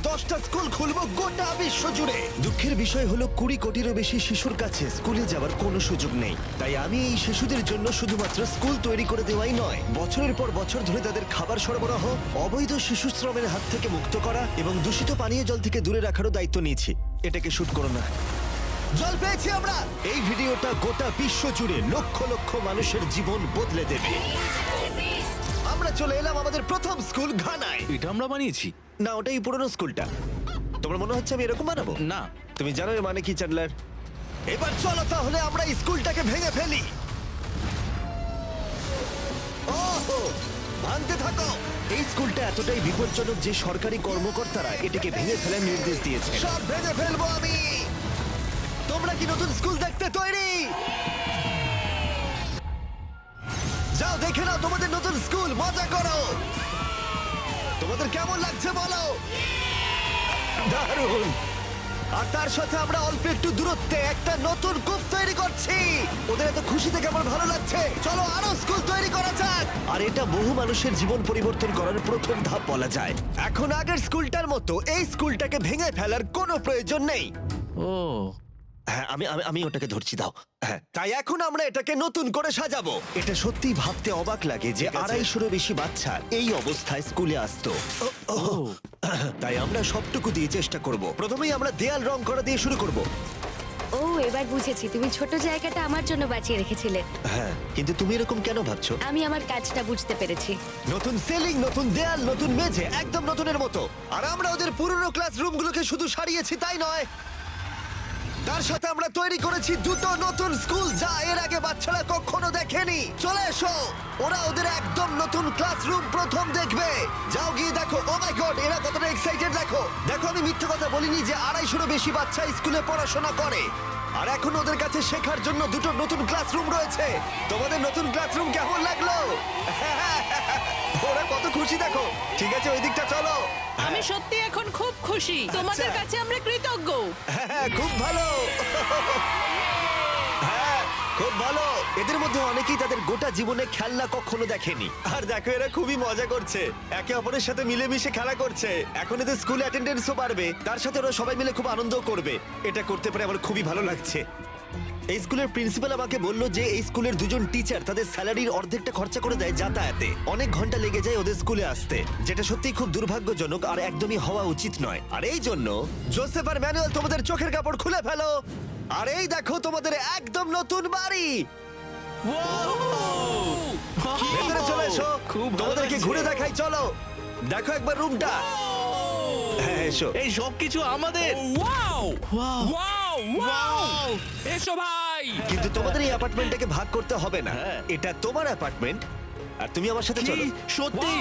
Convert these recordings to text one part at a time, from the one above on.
10টা স্কুল খুলবো গোটা বিশ্ব জুড়ে। দুঃখের বিষয় হলো 20 কোটিরও বেশি শিশুর কাছে স্কুলে যাওয়ার কোনো সুযোগ নেই। তাই আমি এই শিশুদের জন্য শুধুমাত্র স্কুল তৈরি করে দেওয়াই নয়, বছরের পর বছর ধরে তাদের খাবার সরবরাহ, অবৈধ শিশু শ্রমের হাত থেকে মুক্ত করা এবং দূষিত পানীয় জল থেকে দূরে রাখারও দায়িত্ব নিয়েছি। এটাকে শুট করো না। জল পেয়েছি আমরা। এই ভিডিওটা গোটা বিশ্ব জুড়ে লক্ষ লক্ষ মানুষের জীবন বদলে দেবে। আমরা চলে এলাম আমাদের প্রথম স্কুল ঘানায়। এটা আমরা বানিয়েছি। না, ওটাই পুরনো স্কুলটা। তোমার মনে হচ্ছে আমি এরকম বানাবো? না। তুমি জানো এর মানে কি, চ্যান্ডলার? এবার চলো তাহলে আমরা এই স্কুলটাকে ভেঙে ফেলি। ওহো, ভাঙতে থাকো। এই স্কুলটা এতটাই বিপজ্জনক যে সরকারি কর্মকর্তারা এটাকে ভেঙে ফেলার নির্দেশ দিয়েছে। সব ভেঙে ফেলবো আমি। তোমরা কি নতুন স্কুল দেখতে তৈরি? যাও দেখে নাও তোমাদের নতুন স্কুল, মজা করো। তোমাদের কেমন লাগছে বলো? দারুণ। আর তার সাথে আমরা অল্প একটু দূরত্বে একটা নতুন কূপ তৈরি করছি। ওদের এত খুশি দেখে আমার ভালো লাগছে। চলো আরো স্কুল তৈরি করা যাক। আর এটা বহু মানুষের জীবন পরিবর্তন করার প্রথম ধাপ বলা যায়। এখন আগের স্কুলটার মতো এই স্কুলটাকে ভেঙে ফেলার কোনো প্রয়োজন নেই। ও হ্যাঁ, আমি ওটাকে ধরছি, দাও। হ্যাঁ, তাই এখন আমরা এটাকে নতুন করে সাজাবো। এটা সত্যি ভাবতে অবাক লাগে যে 250-রও বেশি বাচ্চা এই অবস্থায় স্কুলে আসতো। তাই আমরা সবটুকু দিয়ে চেষ্টা করব। প্রথমেই আমরা দেয়াল রং করা দিয়ে শুরু করব। ও, এবার বুঝেছি, তুমি ছোট জায়গাটা আমার জন্য বাঁচিয়ে রেখেছিলে। হ্যাঁ, কিন্তু তুমি এরকম কেন ভাবছো? আমি আমার কাজটা বুঝতে পেরেছি। নতুন সিলিং, নতুন দেয়াল, নতুন মেঝে, একদম নতুনের মতো। আর আমরা ওদের পুরনো ক্লাসরুমগুলোকে শুধু সারিয়েছি তাই নয়, তার সাথে আমরা তৈরি করেছি দুটো নতুন স্কুল যা এর আগে বাচ্চারা কখনো দেখেনি। চলে এসো, ওরা ওদের একদম নতুন ক্লাসরুম প্রথম দেখবে। যাও গিয়ে দেখো। ও মাই গড, এরা কতটা এক্সাইটেড দেখো। দেখো, আমি মিথ্যে কথা বলিনি যে 250-রও বেশি বাচ্চা স্কুলে পড়াশোনা করে। আর এখন ওদের কাছে শেখার জন্য দুটো নতুন ক্লাসরুম রয়েছে। তোমাদের নতুন ক্লাসরুম কেমন লাগলো? ওরা কত খুশি দেখো। ঠিক আছে, ওই দিকটা চলো। আমি সত্যি এখন খুব খুশি। তোমাদের আচ্ছা। কাছে আমরা কৃতজ্ঞ। হ্যাঁ, খুব ভালো। হ্যাঁ, খুব ভালো। এদের মধ্যে অনেকেই তাদের গোটা জীবনে খেলনা কখনো দেখেনি। আর দেখো, এরা খুবই মজা করছে, একে অপরের সাথে মিলেমিশে খেলা করছে। এখন এদের স্কুল অ্যাটেন্ডেন্সও বাড়বে, তার সাথে ওরা সবাই মিলে খুব আনন্দও করবে। এটা করতে পারে আমার খুবই ভালো লাগছে। এই স্কুলের প্রিন্সিপাল আমাকে বললো যে এই স্কুলের দুজন টিচার তাদের স্যালারির অর্ধেকটা খরচা করে দেয় যাতায়াতে। অনেক ঘন্টা লেগে যায় ওদের স্কুলে আসতে, যেটা সত্যিই খুব দুর্ভাগ্যজনক আর একদমই হওয়া উচিত নয়। আর এই জন্য জোসেফ আর ম্যানুয়েল তোমাদের চোখের কাপড় খুলে ফেলো। আর এই দেখো তোমাদের একদম নতুন বাড়ি। ভেতরে চলে এসো, খুব ভালো তোমাদেরকে লাগছে। ঘুরে দেখাই, চলো। দেখো একবার রুমটা। হ্যাঁ, এসো। এই সবকিছু আমাদের। Wow Wow! ওয়াও ওয়াও এসো ভাই। কিন্তু তোমাদের এই অ্যাপার্টমেন্টটাকে ভাগ করতে হবে না। হ্যাঁ। এটা তোমার অ্যাপার্টমেন্ট আর তুমি আমার সাথে কি? চলো। সত্যি?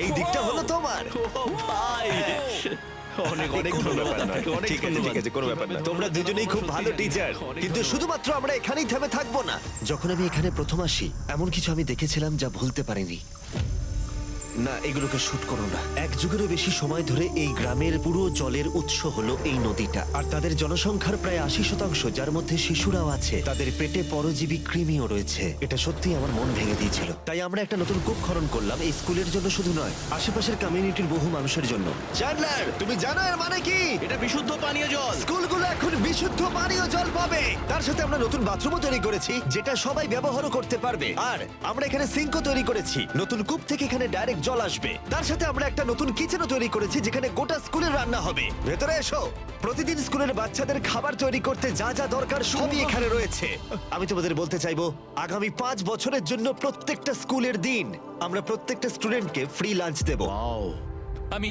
এই দিকটা হলো তোমার। ও ভাই, অনেক অনেক কোনো ধন্যবাদ। ব্যাপার নয়। অনেক ঠিক আছে, ধন্যবাদ। ঠিক আছে, কোনো ব্যাপার না। তোমরা দুজনেই খুব ভালো টিচার। অনেক কিন্তু ধন্যবাদ। শুধুমাত্র আমরা এখানেই থেমে থাকবো না। যখন আমি এখানে প্রথম আসি, এমন কিছু আমি দেখেছিলাম যা ভুলতে পারিনি। না, এগুলোকে শুট করো না। 1 যুগেরও বেশি সময় ধরে এই গ্রামের পুরো জলের উৎস হলো এই নদীটা। আর তাদের জনসংখ্যার প্রায় 80%, যার মধ্যে শিশুরাও আছে, তাদের পেটে পরজীবী কৃমিও রয়েছে। এটা সত্যিই আমার মন ভেঙে দিয়েছিল। তাই আমরা একটা নতুন কূপ খনন করলাম, এই স্কুলের জন্য শুধু নয়, আশেপাশের কমিউনিটির বহু মানুষের জন্য। চ্যান্ডলার, তুমি জানো এর মানে কি? এটা বিশুদ্ধ পানীয় জল। স্কুলগুলো এখন বিশুদ্ধ পানীয় জল পাবে। তার সাথে আমরা নতুন বাথরুমও তৈরি করেছি, যেটা সবাই ব্যবহারও করতে পারবে। আর আমরা এখানে সিঙ্কও তৈরি করেছি, নতুন কূপ থেকে এখানে ডাইরেক্ট জল আসবে। তার সাথে আমরা একটা নতুন কিচেনও তৈরি করেছি, যেখানে গোটা স্কুলের রান্না হবে। ভেতরে এসো। প্রতিদিন স্কুলের বাচ্চাদের খাবার তৈরি করতে যা যা দরকার সবই এখানে রয়েছে। আমি তোমাদের বলতে চাইবো, আগামী 5 বছরের জন্য প্রত্যেকটা স্কুলের দিন আমরা প্রত্যেকটা স্টুডেন্টকে ফ্রি লাঞ্চ দেবো।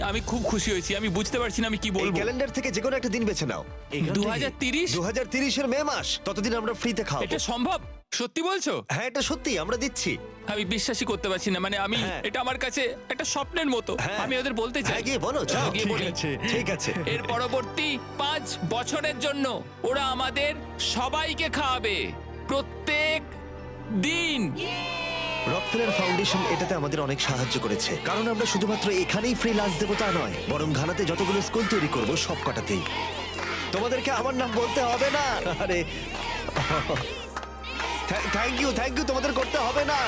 আমি খুব খুশি হয়েছি। আমি বুঝতে পারছি না আমি কি এই বলবো। ক্যালেন্ডার থেকে যে কোনো একটা দিন বেছে নাও। এখান থেকে? 2030 2030-এর মে মাস, ততদিন আমরা ফ্রিতে খাওয়াবো। এটা সম্ভব? সত্যি বলছো? হ্যাঁ, এটা সত্যি, আমরা দিচ্ছি। আমি বিশ্বাসই করতে পারছি না। মানে আমি হ্যাঁ। এটা আমার কাছে একটা স্বপ্নের মতো। হ্যাঁ। আমি ওদের বলতে চাই। হ্যাঁ, গিয়ে বলো, যাও। গিয়ে ঠিক বলি। আছে। ঠিক আছে। এর পরবর্তী 5 বছরের জন্য ওরা আমাদের সবাইকে খাওয়াবে প্রত্যেক দিন। রকফেলার ফাউন্ডেশন এটাতে আমাদের অনেক সাহায্য করেছে, কারণ আমরা শুধুমাত্র এখানেই ফ্রি লাঞ্চ দেবো তা নয়, বরং ঘানাতে যতগুলো স্কুল তৈরি করবো সব কটাতেই। তোমাদেরকে আমার নাম বলতে হবে না। আরে থ্যাংক ইউ তোমাদের করতে হবে না।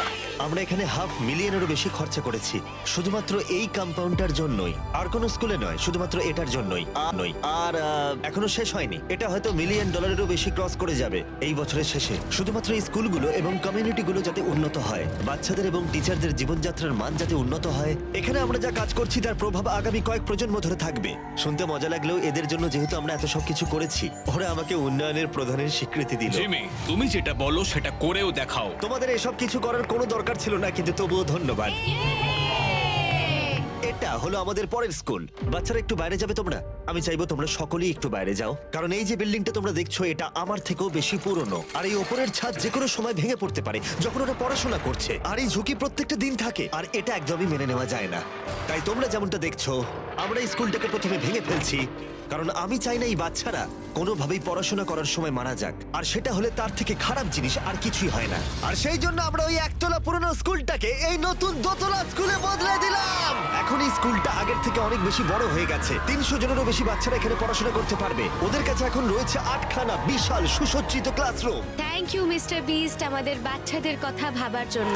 আমরা এখানে $500,000-এরও বেশি খরচা করেছি শুধুমাত্র এই কম্পাউন্ডটার জন্যই, আর কোনো স্কুলে নয়, শুধুমাত্র এটার জন্যই। আর এখনো শেষ হয়নি, এটা হয়তো $1 মিলিয়নেরও বেশি ক্রস করে যাবে এই বছরের শেষে, শুধুমাত্র এই স্কুলগুলো এবং কমিউনিটিগুলো যাতে উন্নত হয়, বাচ্চাদের এবং টিচারদের জীবনযাত্রার মান যাতে উন্নত হয়। এখানে আমরা যা কাজ করছি তার প্রভাব আগামী কয়েক প্রজন্ম ধরে থাকবে। শুনতে মজা লাগলেও এদের জন্য যেহেতু আমরা এত সব কিছু করেছি, ওরা আমাকে উন্নয়নের প্রধানের স্বীকৃতি দিল। জিমি, তুমি যেটা বলো সেটা করেও দেখাও। তোমাদের এসব কিছু করার কোনো দরকার ছিল না, কিন্তু তবুও ধন্যবাদ। এটা হলো আমাদের পরের স্কুল। বাচ্চারা একটু বাইরে যাবে তোমরা? আমি চাইবো তোমরা সকলেই একটু বাইরে যাও, কারণ এই যে বিল্ডিংটা তোমরা দেখছো এটা আমার থেকেও বেশি পুরনো, আর এই ওপরের ছাদ যে কোনো সময় ভেঙে পড়তে পারে যখন ওরা পড়াশোনা করছে, আর এই ঝুঁকি প্রত্যেকটা দিন থাকে, আর এটা একদমই মেনে নেওয়া যায় না। তাই তোমরা যেমনটা দেখছো আমরা এই স্কুলটাকে প্রথমে ভেঙে ফেলছি, কারণ আমি চাই না এই বাচ্চারা কোনোভাবেই পড়াশোনা করার সময় মারা যাক, আর সেটা হলে তার থেকে খারাপ জিনিস আর কিছুই হয় না। আর সেই জন্য আমরা ওই একতলা পুরনো স্কুলটাকে এই নতুন দোতলা স্কুলে বদলে দিলাম। এখন এই স্কুলটা আগের থেকে অনেক বেশি বড় হয়ে গেছে, 300 জনেরও বেশি বাচ্চারা এখানে পড়াশোনা করতে পারবে। ওদের কাছে এখন রয়েছে 8খানা বিশাল সুসজ্জিত classroom. Thank you mister Bisht আমাদের বাচ্চাদের কথা ভাবার জন্য।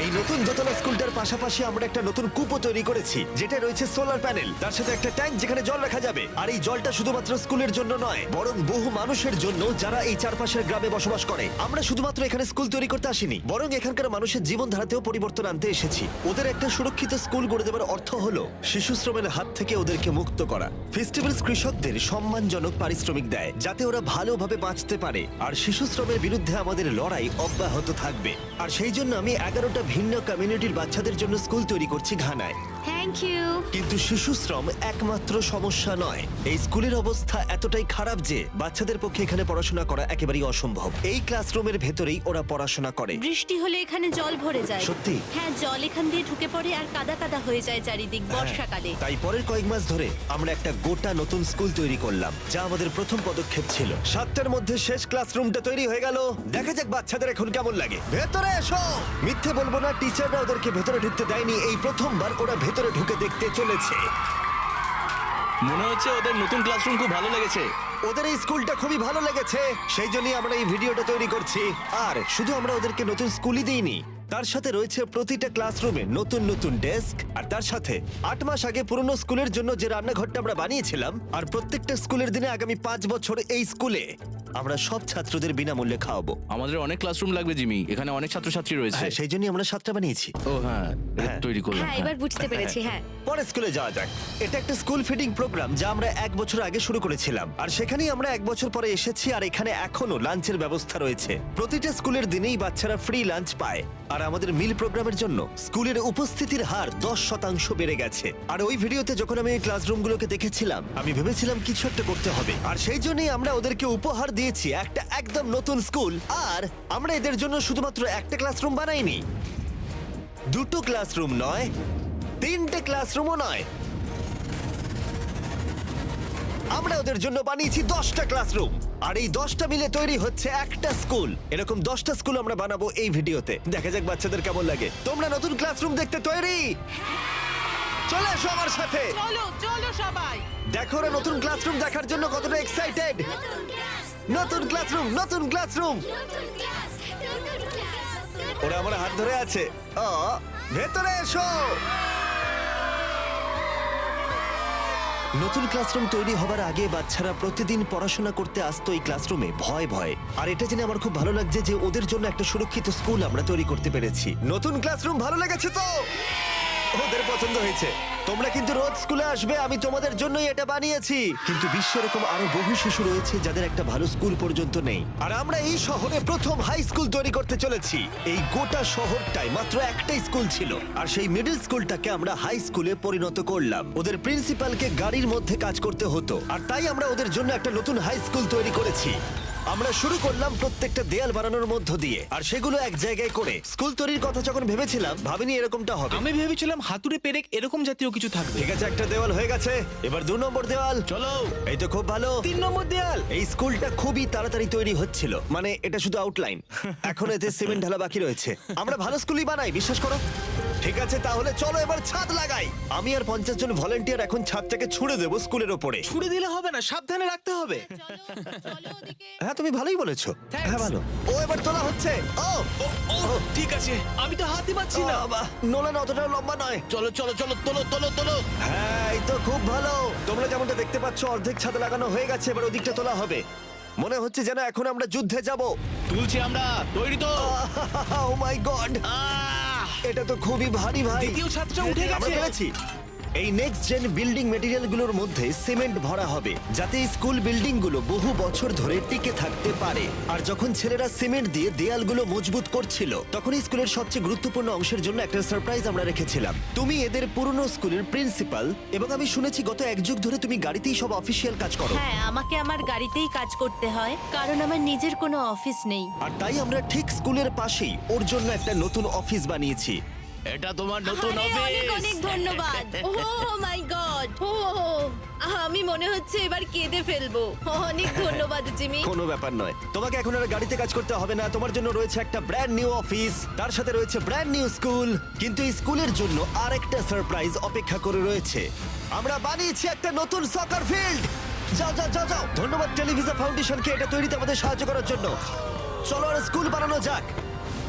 এই নতুন দোতলা স্কুলটার পাশাপাশি আমরা একটা নতুন কূপও তৈরি করেছি, যেটা রয়েছে সোলার প্যানেল, তার সাথে একটা ট্যাঙ্ক যেখানে জল রাখা যাবে। আর এই জলটা শুধুমাত্র স্কুলের জন্য নয়, বরং বহু মানুষের জন্য যারা এই চারপাশের গ্রামে বসবাস করে। আমরা শুধুমাত্র এখানে স্কুল তৈরি করতে আসিনি, বরং এখানকার মানুষের জীবনধারাতেও পরিবর্তন আনতে এসেছি। ওদের একটা সুরক্ষিত স্কুল গড়ে দেওয়ার অর্থ হলো শিশু শ্রমের হাত থেকে ওদেরকে মুক্ত করা। ফেস্টিভ্যালস কৃষকদের সম্মানজনক পারিশ্রমিক দেয় যাতে ওরা ভালোভাবে বাঁচতে পারে, আর শিশু শ্রমের বিরুদ্ধে আমাদের লড়াই অব্যাহত থাকবে। আর সেই জন্য আমি 11টা ভিন্ন কমিউনিটির বাচ্চাদের জন্য স্কুল তৈরি করছি ঘানায়। Thank you. কিন্তু শিশু শ্রম একমাত্র সমস্যা নয়। এই স্কুলের অবস্থা এতটাই খারাপ যে বাচ্চাদের পক্ষে এখানে পড়াশোনা করা একেবারেই অসম্ভব। এই ক্লাসরুমের ভেতরেই ওরা পড়াশোনা করে। বৃষ্টি হলে এখানে জল ভরে যায়। সত্যি? হ্যাঁ, জল এখান দিয়ে ঢুকে পড়ে আর কাদা কাদা হয়ে যায় চারিদিক বর্ষাকালে। তাই পরের কয়েক মাস ধরে আমরা একটা গোটা নতুন স্কুল তৈরি করলাম, যা আমাদের প্রথম পদক্ষেপ ছিল। 7টার মধ্যে শেষ ক্লাসরুমটা তৈরি হয়ে গেল। দেখা যাক বাচ্চাদের এখন কেমন লাগে। ভেতরে এসো। মিথ্যে বলবো না, টিচাররা ওদেরকে ভেতরে ঢুকতে দেয়নি। এই প্রথমবার ওরা ভেতরে ঢুকে দেখতে চলেছে। মনে হচ্ছে ওদের নতুন ক্লাসরুম খুব ভালো লেগেছে। ওদের এই স্কুলটা খুবই ভালো লেগেছে, সেই জন্যই আমরা এই ভিডিওটা তৈরি করছি। আর শুধু আমরা ওদেরকে নতুন স্কুলই দিইনি, তার সাথে রয়েছে প্রতিটা ক্লাসরুমে নতুন নতুন ডেস্ক, আর তার সাথে 8 মাস আগে পুরনো স্কুলের জন্য যে রান্নাঘরটা আমরা বানিয়েছিলাম। আর প্রত্যেকটা স্কুলের দিনে আগামী 5 বছর এই স্কুলে আমরা সব ছাত্রদের বিনামূল্যে খাওয়াবো। আমাদের অনেক ক্লাসরুম লাগবে জিমি, এখানে অনেক ছাত্রছাত্রী রয়েছে। হ্যাঁ, সেই জন্যই আমরা 7টা বানিয়েছি। ও হ্যাঁ, এটা হ্যাঁ। তৈরি করলাম। হ্যাঁ, এবার বুঝতে পেরেছি। হ্যাঁ, পরে স্কুলে যাওয়া যাক। এটা একটা স্কুল ফিডিং প্রোগ্রাম যা আমরা 1 বছর আগে শুরু করেছিলাম, আর সেখানেই আমরা 1 বছর পরে এসেছি। আর এখানে এখনো লাঞ্চের ব্যবস্থা রয়েছে। প্রতিটা স্কুলের দিনেই বাচ্চারা ফ্রি লাঞ্চ পায়। আর আমাদের মিল প্রোগ্রামের জন্য স্কুলের উপস্থিতির হার 10% বেড়ে গেছে। আর ওই ভিডিওতে যখন আমি এই ক্লাসরুমগুলোকে দেখেছিলাম, আমি ভেবেছিলাম কিছু একটা করতে হবে। আর সেই জন্যই আমরা ওদেরকে উপহার দিয়েছি একটা একদম নতুন স্কুল। আর আমরা এদের জন্য শুধুমাত্র একটা ক্লাসরুম বানাইনি, 2টো ক্লাসরুম নয়, 3টে ক্লাসরুমও নয়, আমরা ওদের জন্য বানিয়েছি 10টা ক্লাসরুম। আর এই 10টা মিলে তৈরি হচ্ছে একটা স্কুল। এরকম 10টা স্কুল আমরা বানাবো এই ভিডিওতে। দেখা যাক বাচ্চাদের কেমন লাগে। তোমরা নতুন ক্লাসরুম দেখতে তৈরি? চলে এসো আমার সাথে। চলো চলো সবাই। দেখো ওরা নতুন ক্লাসরুম দেখার জন্য কতটা এক্সাইটেড। নতুন ক্লাসরুম, নতুন ক্লাসরুম। ওরা আমার হাত ধরে আছে। ভেতরে এসো। নতুন ক্লাসরুম তৈরি হবার আগে বাচ্চারা প্রতিদিন পড়াশোনা করতে আসতো এই ক্লাসরুমে ভয় ভয়। আর এটা জেনে আমার খুব ভালো লাগছে যে ওদের জন্য একটা সুরক্ষিত স্কুল আমরা তৈরি করতে পেরেছি। নতুন ক্লাসরুম ভালো লেগেছে তো? ওদের পছন্দ হয়েছে। তোমরা কিন্তু রোজ স্কুলে আসবে, আমি তোমাদের জন্যই এটা বানিয়েছি। কিন্তু বিশ্বে এরকম আরো বহু শিশু রয়েছে যাদের একটা ভালো স্কুল পর্যন্ত নেই। আর আমরা এই শহরে প্রথম হাই স্কুল তৈরি করতে চলেছি। এই গোটা শহরটায় মাত্র একটাই স্কুল ছিল, আর সেই মিডল স্কুলটাকে আমরা হাই স্কুলে পরিণত করলাম। ওদের প্রিন্সিপালকে গাড়ির মধ্যে কাজ করতে হতো, আর তাই আমরা ওদের জন্য একটা নতুন হাই স্কুল তৈরি করেছি। আমরা শুরু করলাম প্রত্যেকটা দেয়াল বানানোর মধ্য দিয়ে, আর সেগুলো এক জায়গায় করে। স্কুল তৈরির কথা যখন ভেবেছিলাম, ভাবিনি এরকমটা হবে। আমি ভেবেছিলাম হাতুড়ে পেরেক এরকম জাতীয় কিছু থাকবে। ঠিক আছে, একটা দেওয়াল হয়ে গেছে। এবার 2 নম্বর দেওয়াল। চলো। এই তো খুব ভালো। 3 নম্বর দেয়াল। এই স্কুলটা খুবই তাড়াতাড়ি তৈরি হচ্ছিল, মানে এটা শুধু আউটলাইন। এখন এতে সিমেন্ট ঢালা বাকি রয়েছে। আমরা ভালো স্কুলই বানাই, বিশ্বাস করো। ঠিক আছে, তাহলে চলো এবার ছাদ লাগাই। আমি আর 50 জন ভলান্টিয়ার এখন ছাদটাকে ছুড়ে দেবো স্কুলের ওপরে। ছুড়ে দিলে হবে না, সাবধানে রাখতে হবে। হ্যাঁ, তুমি ভালোই বলেছো। Thanks. হ্যাঁ, ভালো। ও এবার তোলা হচ্ছে। ও ও ঠিক আছে, আমি তো হাতই পাচ্ছি না। বাবা, নোলান অতটা লম্বা নয়। চলো চলো চলো, তোলো তোলো তোলো। হ্যাঁ, এই তো খুব ভালো। তোমরা যেমনটা দেখতে পাচ্ছ অর্ধেক ছাদ লাগানো হয়ে গেছে, এবার ওদিকটা তোলা হবে। মনে হচ্ছে যেন এখন আমরা যুদ্ধে যাব। তুলছি আমরা, তৈরি তো? ও মাই গড, এটা তো খুবই ভারী ভাই। দ্বিতীয় ছাদটা উঠে আমরা গেছে। পেরেছি। এই নেক্সট জেন বিল্ডিং মেটেরিয়ালগুলোর মধ্যে সিমেন্ট ভরা হবে, যাতে এই স্কুল বিল্ডিংগুলো বহু বছর ধরে টিকে থাকতে পারে। আর যখন ছেলেরা সিমেন্ট দিয়ে দেয়ালগুলো মজবুত করছিল, তখন এই স্কুলের সবচেয়ে গুরুত্বপূর্ণ অংশের জন্য একটা সারপ্রাইজ আমরা রেখেছিলাম। তুমি এদের পুরনো স্কুলের প্রিন্সিপাল, এবং আমি শুনেছি গত এক যুগ ধরে তুমি গাড়িতেই সব অফিসিয়াল কাজ করো। হ্যাঁ, আমাকে আমার গাড়িতেই কাজ করতে হয়, কারণ আমার নিজের কোনো অফিস নেই। আর তাই আমরা ঠিক স্কুলের পাশেই ওর জন্য একটা নতুন অফিস বানিয়েছি। এটা তোমার নতুন আরে, অনেক অফিস। অনেক ধন্যবাদ। ও মাই গড, আমি মনে হচ্ছে এবার কেঁদে ফেলবো। অনেক ধন্যবাদ জিমি। কোনো ব্যাপার নয়, তোমাকে এখন আর গাড়িতে কাজ করতে হবে না। তোমার জন্য রয়েছে একটা ব্র্যান্ড নিউ অফিস, তার সাথে রয়েছে ব্র্যান্ড নিউ স্কুল। কিন্তু এই স্কুলের জন্য আরেকটা সারপ্রাইজ অপেক্ষা করে রয়েছে। আমরা বানিয়েছি একটা নতুন সকার ফিল্ড। যাও যাও যাও যাও। ধন্যবাদ টেলিভিশন ফাউন্ডেশনকে এটা তৈরিতে আমাদের সাহায্য করার জন্য। চলো আর স্কুল বানানো যাক।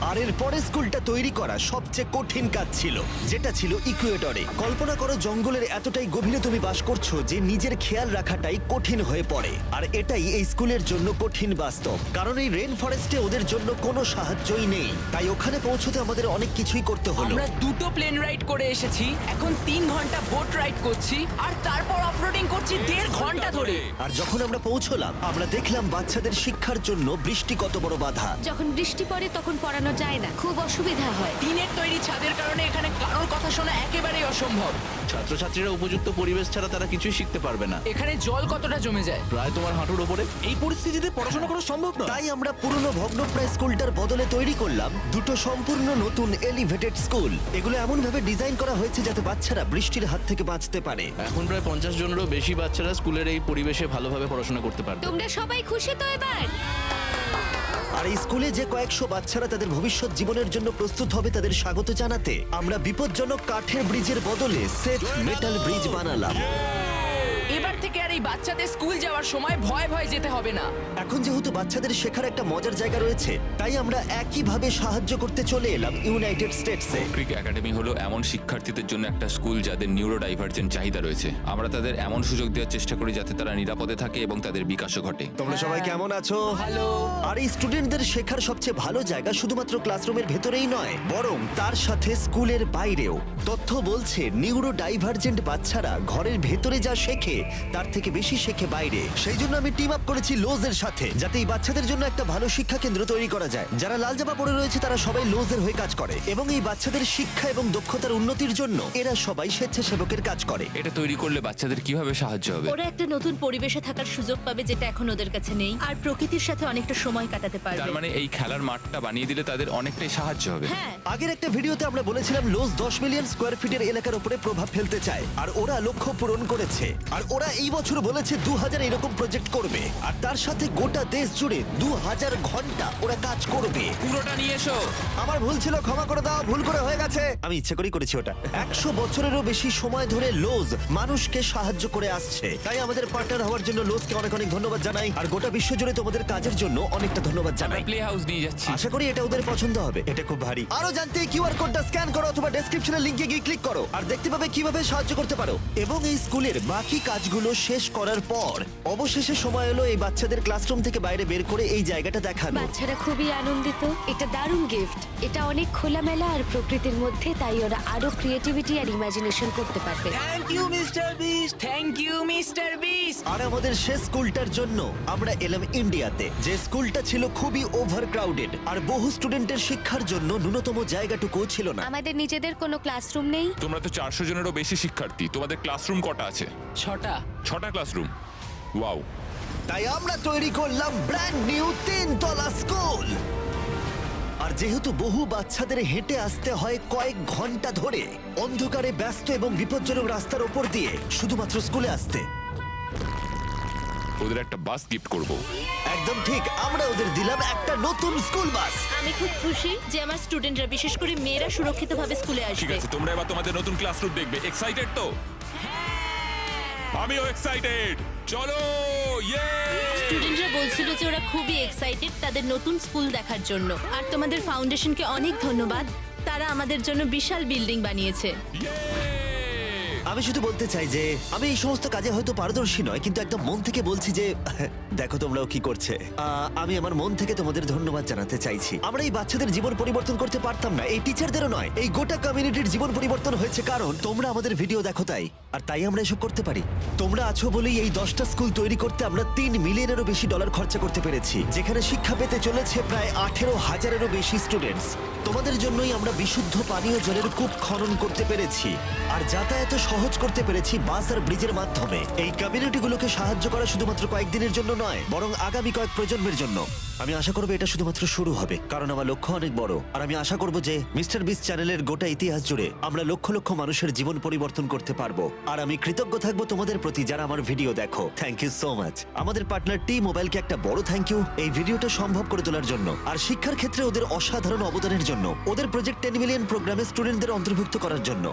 আর এর পরে স্কুলটা তৈরি করা সবচেয়ে কঠিন কাজ ছিল, যেটা ছিল ইকুয়েডরে। কল্পনা করো জঙ্গলের এতটাই গভীরে তুমি বাস করছো যে নিজের খেয়াল রাখাটাই কঠিন হয়ে পড়ে। আর এটাই এই স্কুলের জন্য কঠিন বাস্তব, কারণ এই রেন ফরেস্টে ওদের জন্য কোনো সাহায্যই নেই। তাই ওখানে পৌঁছতে আমাদের অনেক কিছুই করতে হলো। আমরা দুটো প্লেন রাইড করে এসেছি, এখন 3 ঘন্টা বোট রাইড করছি, আর তারপর অফরোডিং করছি 1.5 ঘন্টা ধরে। আর যখন আমরা পৌঁছলাম, আমরা দেখলাম বাচ্চাদের শিক্ষার জন্য বৃষ্টি কত বড় বাধা। যখন বৃষ্টি পড়ে তখন পড়ানো যায় না, খুব অসুবিধা হয়। টিনের তৈরি ছাদের কারণে এখানে কারোর কথা শোনা একেবারেই অসম্ভব। ছাত্রছাত্রীরা উপযুক্ত পরিবেশ ছাড়া তারা কিছুই শিখতে পারবে না। এখানে জল কতটা জমে যায়। প্রায় তোমার হাঁটুর ওপরে। এই পরিস্থিতিতে পড়াশোনা করা সম্ভব নয়। তাই আমরা পুরনো ভগ্নপ্রায় স্কুলটার বদলে তৈরি করলাম দুটো সম্পূর্ণ নতুন এলিভেটেড স্কুল। এগুলো এমন ভাবে ডিজাইন করা হয়েছে যাতে বাচ্চারা বৃষ্টির হাত থেকে বাঁচতে পারে। এখন প্রায় 50 জনেরও বেশি বাচ্চারা স্কুলের এই পরিবেশে ভালোভাবে পড়াশোনা করতে পারবে। তোমরা সবাই খুশি তো এবার? আর এই স্কুলে যে কয়েকশো বাচ্চারা তাদের ভবিষ্যৎ জীবনের জন্য প্রস্তুত হবে, তাদের স্বাগত জানাতে আমরা বিপজ্জনক কাঠের ব্রিজের বদলে সেফ মেটাল ব্রিজ বানালাম। এবার থেকে আর এই বাচ্চাদের স্কুল যাওয়ার সময় ভয় ভয় যেতে হবে না। এখন যেহেতু বাচ্চাদের শেখার একটা মজার জায়গা রয়েছে, তাই আমরা একইভাবে সাহায্য করতে চলে এলাম ইউনাইটেড স্টেটসে। ক্রিক একাডেমি হলো এমন শিক্ষার্থীদের জন্য একটা স্কুল যাদের নিউরো ডাইভার্জেন্ট চাহিদা রয়েছে। আমরা তাদের এমন সুযোগ দেওয়ার চেষ্টা করি যাতে তারা নিরাপদে থাকে এবং তাদের বিকাশও ঘটে। তোমরা সবাই কেমন আছো? ভালো। আর এই স্টুডেন্টদের শেখার সবচেয়ে ভালো জায়গা শুধুমাত্র ক্লাসরুমের ভেতরেই নয়, বরং তার সাথে স্কুলের বাইরেও। তথ্য বলছে নিউরো ডাইভার্জেন্ট বাচ্চারা ঘরের ভেতরে যা শেখে তার থেকে বেশি শেখে বাইরে। সেই জন্য আমি টিম আপ করেছি লোজের সাথে, যাতে এই বাচ্চাদের জন্য একটা ভালো শিক্ষা কেন্দ্র তৈরি করা যায়। যারা লাল জামা পরে রয়েছে তারা সবাই লোজের হয়ে কাজ করে, এবং এই বাচ্চাদের শিক্ষা এবং দক্ষতার উন্নতির জন্য এরা সবাই স্বেচ্ছাসেবকের কাজ করে। এটা তৈরি করলে বাচ্চাদের কিভাবে সাহায্য হবে? ওরা একটা নতুন পরিবেশে থাকার সুযোগ পাবে, যেটা এখন ওদের কাছে নেই, আর প্রকৃতির সাথে অনেকটা সময় কাটাতে তার পারবে। মানে এই খেলার মাঠটা বানিয়ে দিলে তাদের অনেকটাই সাহায্য হবে। হ্যাঁ, আগের একটা ভিডিওতে আমরা বলেছিলাম লোজ 10 মিলিয়ন স্কোয়ার ফিটের এলাকার উপরে প্রভাব ফেলতে চায়, আর ওরা লক্ষ্য পূরণ করেছে। আর ওরা এই বছর বলেছে 2000 এরকম প্রজেক্ট করবে, আর তার সাথে গোটা দেশ জুড়ে 2000 ঘন্টা ওরা কাজ করবে। পুরোটা নিয়ে এসো। আমার ভুল ছিল, ক্ষমা করে দাও, ভুল করে হয়ে গেছে। আমি ইচ্ছে করেই করেছি ওটা। 100 বছরেরও বেশি সময় ধরে লোজ মানুষকে সাহায্য করে আসছে, তাই আমাদের পার্টনার হওয়ার জন্য লোজকে অনেক অনেক ধন্যবাদ জানাই, আর গোটা বিশ্ব জুড়ে তোমাদের কাজের জন্য অনেকটা ধন্যবাদ জানাই। প্লে হাউস নিয়ে যাচ্ছি। আশা করি এটা ওদের পছন্দ হবে। এটা খুব ভারী। আরো জানতে কিউআর কোডটা স্ক্যান করো অথবা ডেসক্রিপশনের লিংকে গিয়ে ক্লিক করো, আর দেখতে পাবে কিভাবে সাহায্য করতে পারো। এবং এই স্কুলের বাকি কাজগুলো শেষ করার পর অবশেষে সময় হলো এই বাচ্চাদের ক্লাসরুম থেকে বাইরে বের করে এই জায়গাটা দেখানো। বাচ্চারা খুবই আনন্দিত। এটা দারুণ গিফট। এটা অনেক খোলামেলা আর প্রকৃতির মধ্যে, তাই ওরা আরো ক্রিয়েটিভিটি আর ইমাজিনেশন করতে পারবে। Thank you mister beast, thank you mister beast. আর আমাদের শেষ স্কুলটার জন্য আমরা এলাম ইন্ডিয়াতে, যে স্কুলটা ছিল খুবই ওভারক্রাউডেড, আর বহু স্টুডেন্টের শিক্ষার জন্য ন্যূনতম জায়গাটুকুও ছিল না। আমাদের নিজেদের কোনো ক্লাসরুম নেই। তোমরা তো 400 জনেরও বেশি শিক্ষার্থী, তোমাদের ক্লাসরুম কটা আছে? 6টা ক্লাসরুম। ওয়াও। তাই আমরা তৈরি করলাম ব্র্যান্ড নিউ 3 তলা স্কুল। আর যেহেতু বহু বাচ্চাদের হেঁটে আসতে হয় কয়েক ঘন্টা ধরে অন্ধকারে ব্যস্ত এবং বিপজ্জনক রাস্তার ওপর দিয়ে শুধুমাত্র স্কুলে আসতে, ওদের একটা বাস গিফট করব। একদম ঠিক, আমরা ওদের দিলাম একটা নতুন স্কুল বাস। আমি খুব খুশি যে আমার স্টুডেন্টরা বিশেষ করে মেয়েরা সুরক্ষিতভাবে স্কুলে ঠিক আসবে আছে, তোমরা এবার তোমাদের নতুন ক্লাসরুম দেখবে। এক্সাইটেড তো? আমিও এক্সাইটেড। চলো, ইয়ে! স্টুডেন্টরা বলছিল যে ওরা খুবই এক্সাইটেড তাদের নতুন স্কুল দেখার জন্য। আর তোমাদের ফাউন্ডেশনকে অনেক ধন্যবাদ, তারা আমাদের জন্য বিশাল বিল্ডিং বানিয়েছে। আমি শুধু বলতে চাই যে আমি এই সমস্ত কাজে হয়তো পারদর্শী নয়, কিন্তু একদম মন থেকে বলছি যে দেখো তোমরাও কি করছে। আমি আমার মন থেকে তোমাদের ধন্যবাদ জানাতে চাইছি। আমরা এই বাচ্চাদের জীবন পরিবর্তন করতে পারতাম না, এই টিচারদেরও নয়, এই গোটা কমিউনিটির জীবন পরিবর্তন হয়েছে কারণ তোমরা আমাদের ভিডিও দেখো তাই। আর তাই আমরা এসব করতে পারি। তোমরা আছো বলেই এই 10টা স্কুল তৈরি করতে আমরা $3 মিলিয়নেরও বেশি খরচা করতে পেরেছি, যেখানে শিক্ষা পেতে চলেছে প্রায় 18,000-এরও বেশি স্টুডেন্টস। তোমাদের জন্যই আমরা বিশুদ্ধ পানীয় জলের কূপ খনন করতে পেরেছি আর যাতায়াত সহজ করতে পেরেছি বাস আর ব্রিজের মাধ্যমে। এই কমিউনিটিগুলোকে সাহায্য করা শুধুমাত্র কয়েকদিনের জন্য নয়, বরং আগামী কয়েক প্রজন্মের জন্য। আমি আশা করবো এটা শুধুমাত্র শুরু হবে, কারণ আমার লক্ষ্য অনেক বড়। আর আমি আশা করবো যে মিস্টার বিস্ট চ্যানেলের গোটা ইতিহাস জুড়ে আমরা লক্ষ লক্ষ মানুষের জীবন পরিবর্তন করতে পারবো। আর আমি কৃতজ্ঞ থাকবো তোমাদের প্রতি যারা আমার ভিডিও দেখো। Thank you so much. আমাদের পার্টনার T-Mobileকে একটা বড় থ্যাংক ইউ এই ভিডিওটা সম্ভব করে তোলার জন্য আর শিক্ষার ক্ষেত্রে ওদের অসাধারণ অবদানের জন্য, ওদের প্রজেক্ট 10 মিলিয়ন প্রোগ্রামে স্টুডেন্টদের অন্তর্ভুক্ত করার জন্য।